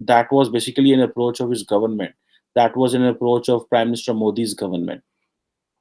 that was basically an approach of his government. That was an approach of Prime Minister Modi's government.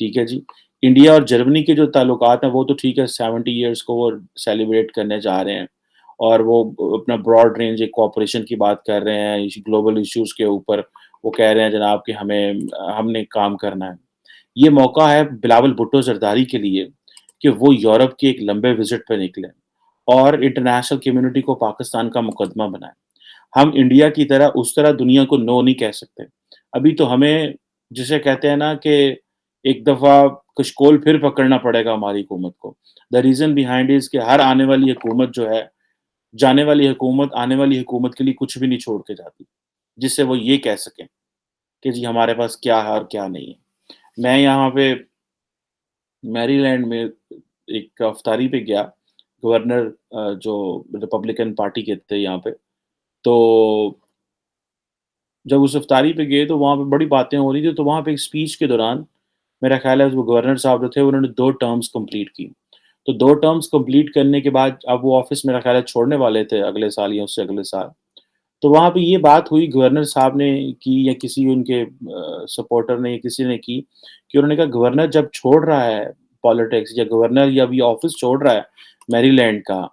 ٹھیک ہے جی۔ India اور جرمنی کے جو تعلقات ہیں وہ تو ٹھیک ہے 70 ایئرس کو وہ سیلیبریٹ کرنے جا رہے ہیں اور وہ اپنا براڈ رینج ایک کوآپریشن کی بات کر رہے ہیں گلوبل ایشوز کے اوپر، وہ کہہ رہے ہیں جناب کہ ہم نے کام کرنا ہے۔ یہ موقع ہے بلاول بھٹو زرداری کے لیے کہ وہ یورپ کی ایک لمبے وزٹ پہ نکلیں اور انٹرنیشنل کمیونٹی کو پاکستان کا مقدمہ بنائیں۔ ہم انڈیا کی طرح اس طرح دنیا کو نو نہیں کہہ سکتے۔ ابھی تو ہمیں جسے کہتے ہیں نا کہ ایک دفعہ کشکول پھر پکڑنا پڑے گا ہماری حکومت کو۔ دا ریزن بیہائنڈ از کہ ہر آنے والی حکومت جو ہے، جانے والی حکومت آنے والی حکومت کے لیے کچھ بھی نہیں چھوڑ کے جاتی، جس سے وہ یہ کہہ سکیں کہ جی ہمارے پاس کیا ہے اور کیا نہیں ہے۔ میں یہاں پہ میری لینڈ میں ایک افطاری پہ گیا، گورنر جو ریپبلکن پارٹی کے تھے یہاں پہ، تو جب اس افطاری پہ گئے تو وہاں پہ بڑی باتیں ہو رہی تھی، تو وہاں پہ ایک اسپیچ کے دوران میرا خیال ہے وہ گورنر صاحب جو تھے انہوں نے 2 ٹرمز کمپلیٹ کی۔ تو 2 ٹرمز کمپلیٹ کرنے کے بعد اب وہ آفس میرا خیال ہے چھوڑنے والے تھے اگلے سال یا اس سے اگلے سال۔ تو وہاں پہ یہ بات ہوئی گورنر صاحب نے کی یا کسی ان کے سپورٹر نے یا کسی نے کی کہ انہوں نے کہا گورنر جب چھوڑ رہا ہے پالیٹکس یا گورنر یا ابھی آفس چھوڑ رہا ہے میری لینڈ کا،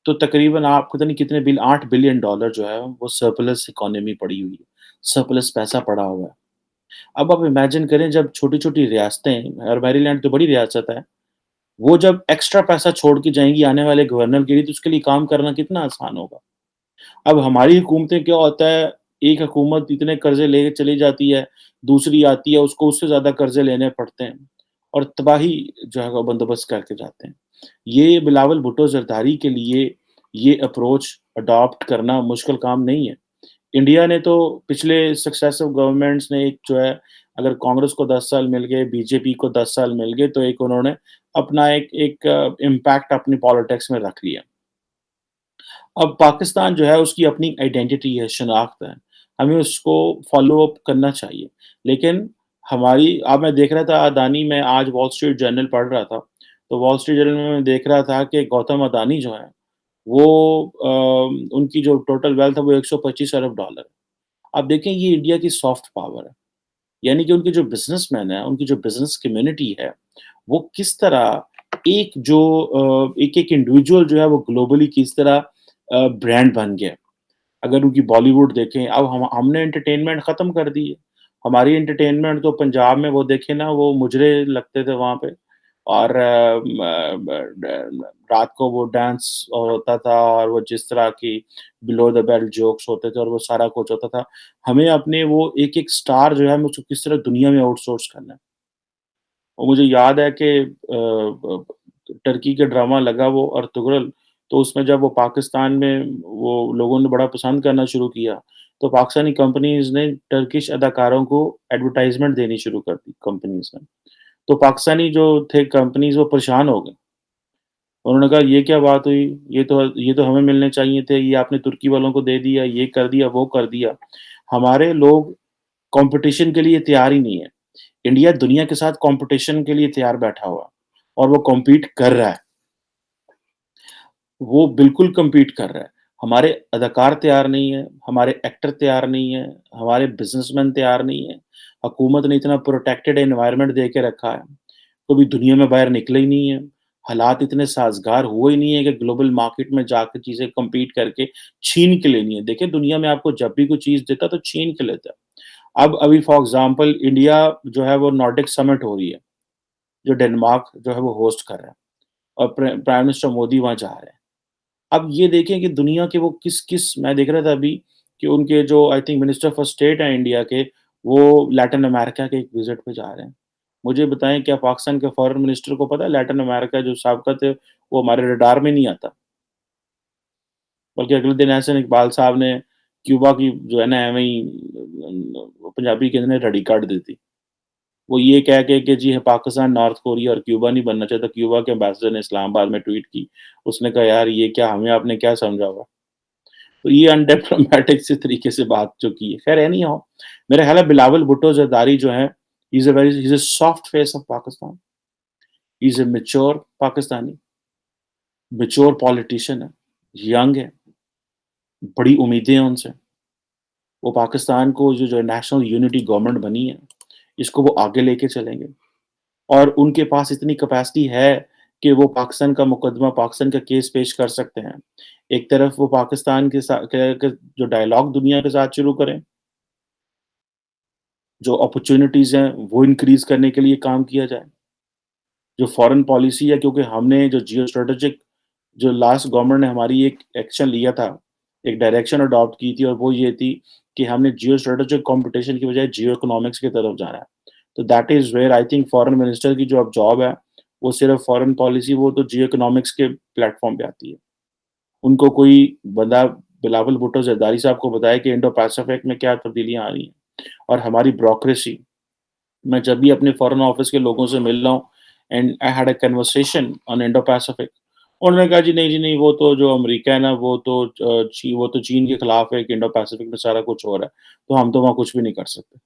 تو تقریباً آپ پتہ نہیں کتنے 8 بلین ڈالر جو ہے وہ سرپلس اکانومی پڑی ہوئی ہے، سرپلس پیسہ پڑا ہوا ہے۔ اب آپ امیجن کریں جب چھوٹی-چھوٹی ریاستیں، اور میری لینڈ تو بڑی ریاست ہے، وہ جب ایکسٹرا پیسہ چھوڑ کے جائیں گی آنے والے گورنر کے لیے تو اس کے لیے کام کرنا کتنا آسان ہوگا۔ اب ہماری حکومتیں کیا ہوتا ہے، ایک حکومت اتنے قرضے لے کے چلی جاتی ہے، دوسری آتی ہے اس کو اس سے زیادہ قرضے لینے پڑتے ہیں اور تباہی جو ہے وہ بندوبست کر کے جاتے ہیں۔ یہ بلاول بھٹو زرداری کے لیے یہ اپروچ اڈاپٹ کرنا مشکل کام نہیں ہے۔ انڈیا نے تو پچھلے سکسیسو گورنمنٹس نے ایک جو ہے اگر کانگریس کو 10 سال مل گئے، بی جے پی کو 10 سال مل گئے تو ایک انہوں نے اپنا ایک امپیکٹ اپنی پالیٹکس میں رکھ لیا۔ اب پاکستان جو ہے اس کی اپنی آئیڈینٹی ہے، شناخت ہے، ہمیں اس کو فالو اپ کرنا چاہیے۔ لیکن ہماری اب میں دیکھ رہا تھا اڈانی میں آج وال اسٹریٹ جرنل پڑھ رہا تھا، تو وال اسٹریٹ جرنل میں دیکھ رہا تھا کہ گوتم اڈانی جو ہیں وہ ان کی جو ٹوٹل ویلتھ ہے وہ 125 ارب ڈالر ہے۔ آپ دیکھیں یہ انڈیا کی سافٹ پاور ہے، یعنی کہ ان کے جو بزنس مین ہیں، ان کی جو بزنس کمیونٹی ہے، وہ کس طرح ایک جو ایک ایک انڈیویجول جو ہے وہ گلوبلی کس طرح برانڈ بن گیا۔ اگر ان کی بالی ووڈ دیکھیں، اب ہم نے انٹرٹینمنٹ ختم کر دی ہے۔ ہماری انٹرٹینمنٹ تو پنجاب میں وہ دیکھیں نا وہ مجرے لگتے تھے وہاں پہ، اور رات کو وہ ڈانس ہوتا تھا اور وہ جس طرح کی بلو دا بیلٹ جوکس ہوتے تھے اور وہ سارا کچھ ہوتا تھا۔ ہمیں اپنے وہ ایک ایک سٹار جو ہے ہمیں اس کو کس طرح دنیا میں آؤٹ سورس کرنا ہے۔ اور مجھے یاد ہے کہ ٹرکی کا ڈرامہ لگا وہ ارطغرل، تو اس میں جب وہ پاکستان میں وہ لوگوں نے بڑا پسند کرنا شروع کیا، تو پاکستانی کمپنیز نے ٹرکش اداکاروں کو ایڈورٹائزمنٹ دینی شروع کر دی کمپنیز نے۔ تو پاکستانی جو تھے کمپنیز وہ پریشان ہو گئے۔ انہوں نے کہا یہ کیا بات ہوئی، یہ تو ہمیں ملنے چاہیے تھے، یہ آپ نے ترکی والوں کو دے دیا، یہ کر دیا وہ کر دیا۔ ہمارے لوگ کمپٹیشن کے لیے تیار ہی نہیں ہے۔ انڈیا دنیا کے ساتھ کمپٹیشن کے لیے تیار بیٹھا ہوا اور وہ کمپیٹ کر رہا ہے، وہ بالکل کمپیٹ کر رہا ہے۔ ہمارے اداکار تیار نہیں ہیں، ہمارے ایکٹر تیار نہیں ہیں، ہمارے بزنس مین تیار نہیں ہیں۔ حکومت نے اتنا پروٹیکٹڈ انوائرمنٹ دے کے رکھا ہے، کبھی دنیا میں باہر نکلے ہی نہیں ہے۔ حالات اتنے سازگار ہوئے ہی نہیں ہے کہ گلوبل مارکیٹ میں جا کے چیزیں کمپیٹ کر کے چھین کے لینی ہے۔ دیکھیں دنیا میں آپ کو جب بھی کوئی چیز دیتا ہے تو چھین کے لیتا ہے۔ اب ابھی فار ایگزامپل انڈیا جو ہے وہ نارڈک سمٹ ہو رہی ہے، جو ڈنمارک جو ہے وہ ہوسٹ کر رہا ہے اور پرائم منسٹر مودی وہاں جا رہے ہیں۔ اب یہ دیکھیں کہ دنیا کے وہ کس کس میں دیکھ رہا تھا ابھی کہ ان کے جو I think minister for state ہیں انڈیا کے، وہ لیٹن امریکہ کے ایک وزٹ پہ جا رہے ہیں۔ مجھے بتائیں کیا پاکستان کے فارن منسٹر کو پتا ہے لیٹن امریکہ جو سابقہ تھے وہ ہمارے رڈار میں نہیں آتا، بلکہ اگلے دن احسن اقبال صاحب نے کیوبا کی جو ہے نا ایویں ہی پنجابی کے اندر رڑی کاٹ دی تھی۔ وہ یہ کہہ کے کہ جی پاکستان نارتھ کوریا اور کیوبا نہیں بننا چاہتا۔ کیوبا کے ایمبیسڈر نے اسلام آباد میں ٹویٹ کی، اس نے کہا یار یہ کیا ہمیں آپ نے کیا سمجھا ہوا۔ تو یہ انڈپلومیٹک سے طریقے سے بات جو کی ہے، خیر اینی ہاؤ، میرا خیال ہے بلاول بھٹو زرداری جو ہیں he is a soft face of Pakistan, he is a mature Pakistani, mature politician ہے، ینگ ہے، بڑی امیدیں ہیں ان سے۔ وہ پاکستان کو جو نیشنل یونٹی گورنمنٹ بنی ہے اس کو وہ آگے لے کے چلیں گے۔ اور ان کے پاس اتنی کیپیسٹی ہے کہ وہ پاکستان کا مقدمہ، پاکستان کا کیس پیش کر سکتے ہیں۔ ایک طرف وہ پاکستان کے جو ڈائیلاگ دنیا کے ساتھ شروع کریں، جو اپارچونٹیز ہیں وہ انکریز کرنے کے لیے کام کیا جائے۔ جو فارن پالیسی ہے، کیونکہ ہم نے جو جیو اسٹریٹجک جو لاسٹ گورنمنٹ نے ہماری ایک ایکشن لیا تھا، ایک ڈائریکشن اڈاپٹ کی تھی، اور وہ یہ تھی کہ ہم نے جیو اسٹریٹجک کمپٹیشن کی بجائے جیو اکنامکس کی طرف جانا ہے۔ تو that is where I think foreign minister کی جو اب جاب ہے، وہ صرف فارن پالیسی، وہ تو جیو اکنامکس کے پلیٹ فارم پہ آتی ہے۔ ان کو کوئی بندہ بلاول بھٹو زرداری صاحب کو بتائے کہ انڈو پیسفک میں کیا تبدیلیاں آ رہی ہیں، اور ہماری بیوروکریسی۔ میں جب بھی اپنے فارن آفس کے لوگوں سے مل رہا ہوں، and I had a conversation on Indo Pacific, انہوں نے کہا جی نہیں جی نہیں، وہ تو جو امریکہ ہے نا، وہ تو چین کے خلاف ہے کہ انڈو پیسفک میں سارا کچھ ہو رہا ہے، تو ہم تو وہاں کچھ بھی نہیں کر سکتے،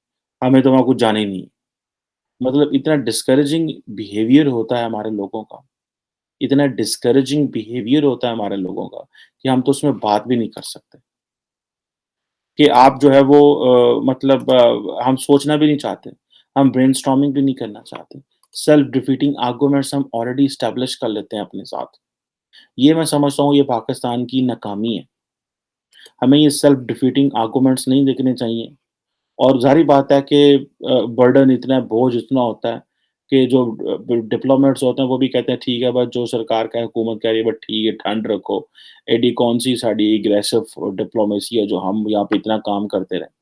ہمیں تو وہاں کچھ جانا ہی نہیں ہے۔ مطلب اتنا ڈسکریجنگ بیہیویئر ہوتا ہے ہمارے لوگوں کا، اتنا ڈسکریجنگ بیہیویئر ہوتا ہے ہمارے لوگوں کا کہ ہم تو اس میں بات بھی نہیں کر سکتے، کہ آپ جو ہے وہ مطلب ہم سوچنا بھی نہیں چاہتے، ہم برین اسٹارمنگ بھی نہیں کرنا چاہتے، سیلف ڈیفیٹنگ آرگومنٹس ہم آلریڈی اسٹیبلش کر لیتے ہیں اپنے ساتھ۔ یہ میں سمجھتا ہوں یہ پاکستان کی ناکامی ہے۔ ہمیں یہ سیلف ڈیفیٹنگ آرگومنٹس نہیں دیکھنے چاہیے، اور ظاہری بات ہے کہ برڈن اتنا بوجھ اتنا ہوتا ہے کہ جو ڈپلومیٹس ہوتے ہیں وہ بھی کہتے ہیں ٹھیک ہے بس جو سرکار کا حکومت کہہ رہی ہے بس ٹھیک ہے، ٹھنڈ رکھو، ایڈی کون سی ساری اگریسو ڈپلومیسی ہے جو ہم یہاں پہ اتنا کام کرتے رہیں۔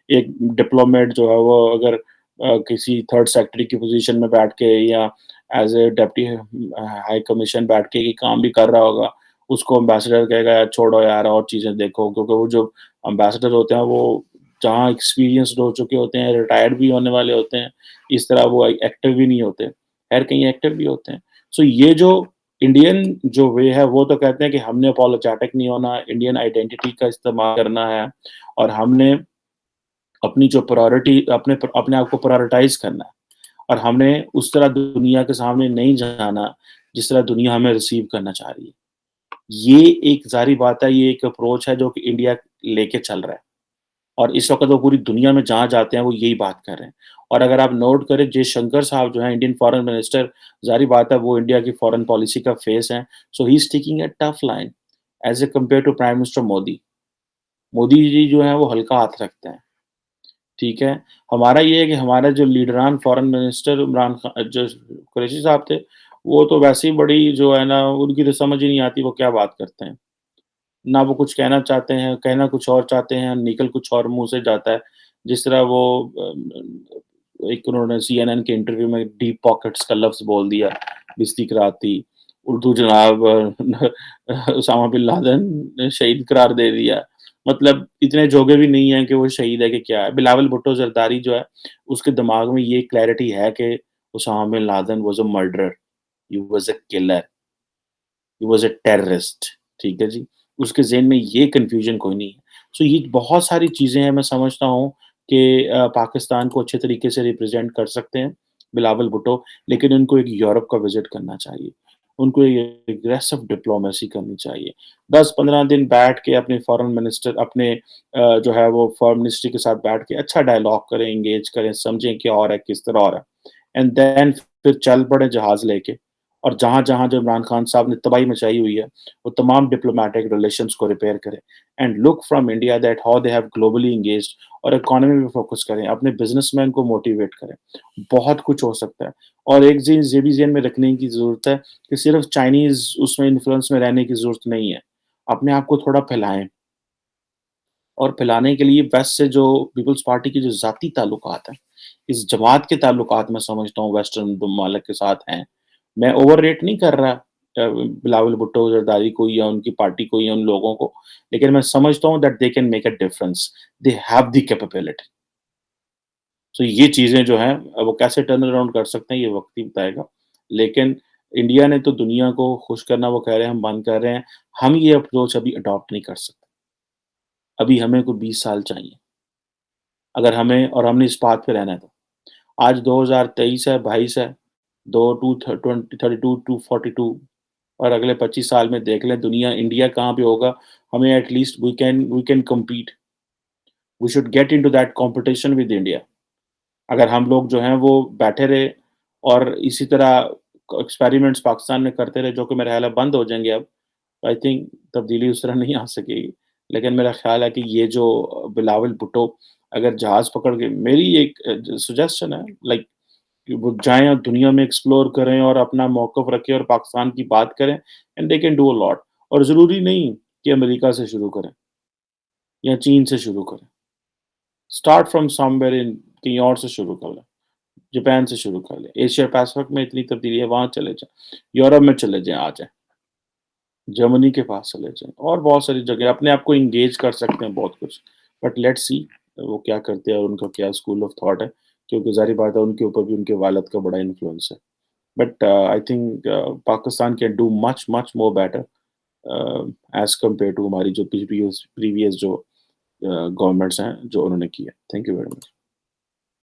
ایک ڈپلومیٹ جو ہے وہ اگر کسی تھرڈ سیکٹری کی پوزیشن میں بیٹھ کے یا as a deputy high commission بیٹھ کے یہ کام بھی کر رہا ہوگا، اس کو امبیسڈر کہے گا یار چھوڑو یار اور چیزیں دیکھو، کیونکہ وہ جو امبیسڈر ہوتے ہیں وہ جہاں ایکسپیرینسڈ ہو چکے ہوتے ہیں، ریٹائرڈ بھی ہونے والے ہوتے ہیں، اس طرح وہ ایکٹیو بھی نہیں ہوتے، خیر کہیں ایکٹیو بھی ہوتے ہیں۔ سو یہ جو انڈین جو وے ہے وہ تو کہتے ہیں کہ ہم نے اپولوجیٹک نہیں ہونا، انڈین آئیڈینٹی کا استعمال کرنا ہے، اور ہم نے اپنی جو پرائورٹی اپنے آپ کو پرائورٹائز کرنا ہے، اور ہم نے اس طرح دنیا کے سامنے نہیں جانا جس طرح دنیا ہمیں ریسیو کرنا چاہ رہی ہے۔ یہ ایک ظاہری بات ہے، یہ ایک اپروچ ہے جو کہ انڈیا لے کے چل رہا ہے، اور اس وقت وہ پوری دنیا میں جہاں جاتے ہیں وہ یہی بات کر رہے ہیں۔ اور اگر آپ نوٹ کریں جے شنکر صاحب جو ہیں انڈین فارن منسٹر، ظاہری بات ہے وہ انڈیا کی فارن پالیسی کا فیس ہیں، so he is taking a tough line as a compare to prime minister Modi. Modi ji جو ہیں وہ ہلکا ہاتھ رکھتے ہیں، ٹھیک ہے۔ ہمارا یہ ہے کہ ہمارے جو لیڈران فارن منسٹر عمران خان جو قریشی صاحب تھے، وہ تو ویسے ہی بڑی جو ہے نا ان کی تو سمجھ ہی نہیں آتی وہ کیا بات کرتے ہیں، نہ وہ کچھ کہنا چاہتے ہیں، کہنا کچھ اور چاہتے ہیں، نکل کچھ اور منہ سے جاتا ہے۔ جس طرح وہ ایک انہوں نے سی این این کے انٹرویو میں ڈیپ پاکٹس کا لفظ بول دیا، بستی کراتی، اردو جناب اسامہ بن لادن نے شہید قرار دے دیا۔ مطلب اتنے جوگے بھی نہیں ہیں کہ وہ شہید ہے کہ کیا ہے۔ بلاول بھٹو زرداری جو ہے اس کے دماغ میں یہ کلیئرٹی ہے کہ Osama bin Laden was a murderer, he was a killer, he was a terrorist, ٹھیک ہے جی۔ اس کے ذہن میں یہ کنفیوژن کوئی نہیں ہے۔ سو یہ بہت ساری چیزیں ہیں، میں سمجھتا ہوں کہ پاکستان کو اچھے طریقے سے ریپرزینٹ کر سکتے ہیں بلاول بھٹو، لیکن ان کو ایک یورپ کا وزٹ کرنا چاہیے، ان کو ایک اگریسو ڈپلومیسی کرنی چاہیے۔ 10-15 دن بیٹھ کے اپنے فارن منسٹر اپنے جو ہے وہ فارن منسٹری کے ساتھ بیٹھ کے اچھا ڈائلاگ کریں، انگیج کریں، سمجھیں کیا ہو رہا ہے، کس طرح ہو رہا ہے، اینڈ دین پھر چل پڑے جہاز لے کے، اور جہاں جہاں جو عمران خان صاحب نے تباہی مچائی ہوئی ہے وہ تمام ڈپلومیٹک ریلیشنز کو ریپیئر کریں، and look from India that how they have globally engaged, اور اکانومی پہ فوکس کریں، اپنے بزنس مین کو موٹیویٹ کریں۔ بہت کچھ ہو سکتا ہے، اور ایک چیز یہ بھی ذہن میں رکھنے کی ضرورت ہے کہ صرف چائنیز اس میں انفلوئنس میں رہنے کی ضرورت نہیں ہے، اپنے آپ کو تھوڑا پھیلائیں، اور پھیلانے کے لیے ویسٹ سے جو پیپلز پارٹی کے جو ذاتی تعلقات ہیں، اس جماعت کے تعلقات میں سمجھتا ہوں ویسٹرن ممالک کے ساتھ ہیں۔ میں اوور ریٹ نہیں کر رہا بلاول بھٹو زرداری کو یا ان کی پارٹی کو یا ان لوگوں کو، لیکن میں سمجھتا ہوں that they can make a difference, they have the capability. So یہ چیزیں جو ہیں وہ کیسے ٹرن اراؤنڈ کر سکتے ہیں یہ وقت ہی بتائے گا، لیکن انڈیا نے تو دنیا کو خوش کرنا وہ کہہ رہے ہیں ہم بند کر رہے ہیں، ہم یہ اپروچ ابھی اڈاپٹ نہیں کر سکتے، ابھی ہمیں کوئی 20 سال چاہیے اگر ہمیں، اور ہم نے اس بات پہ رہنا ہے تو۔ آج 2023 ہے، 22 ہے، 2 32 اور اگلے 25 سال میں دیکھ لیں دنیا انڈیا کہاں پہ ہوگا، ہمیں at least we can compete, we should get into that competition with India. اگر ہم لوگ جو ہیں وہ بیٹھے رہے اور اسی طرح ایکسپیریمنٹس پاکستان میں کرتے رہے جو کہ میرا خیال ہے بند ہو جائیں گے اب، آئی تھنک تبدیلی اس طرح نہیں آ سکے گی۔ لیکن میرا خیال ہے کہ یہ جو بلاول بھٹو اگر جہاز پکڑ کے میری ایک سجیشن ہے لائک کہ وہ جائیں اور دنیا میں ایکسپلور کریں اور اپنا موقف رکھیں اور پاکستان کی بات کریں and they can do a lot, اور ضروری نہیں کہ امریکہ سے شروع کریں یا چین سے شروع کریں، اسٹارٹ فرام سم ویئر ان کہیں اور سے شروع کر لیں، جاپان سے شروع کر لیں، ایشیا پیسفک میں اتنی تبدیلی ہے وہاں چلے جائیں، یورپ میں چلے جائیں آ جائیں، جرمنی کے پاس چلے جائیں اور بہت ساری جگہ اپنے آپ کو انگیج کر سکتے ہیں بہت کچھ، بٹ لیٹس سی وہ کیا کرتے ہیں اور ان کا کیا اسکول آف تھاٹ ہے، کیونکہ ظاہری بات ہے ان کے اوپر بھی ان کے والد کا بڑا انفلوئنس ہے، but I think Pakistan can do much much more better as compare to ہماری جو پریویس جو گورنمنٹس ہیں جو انہوں نے کیا۔ Thank you very much.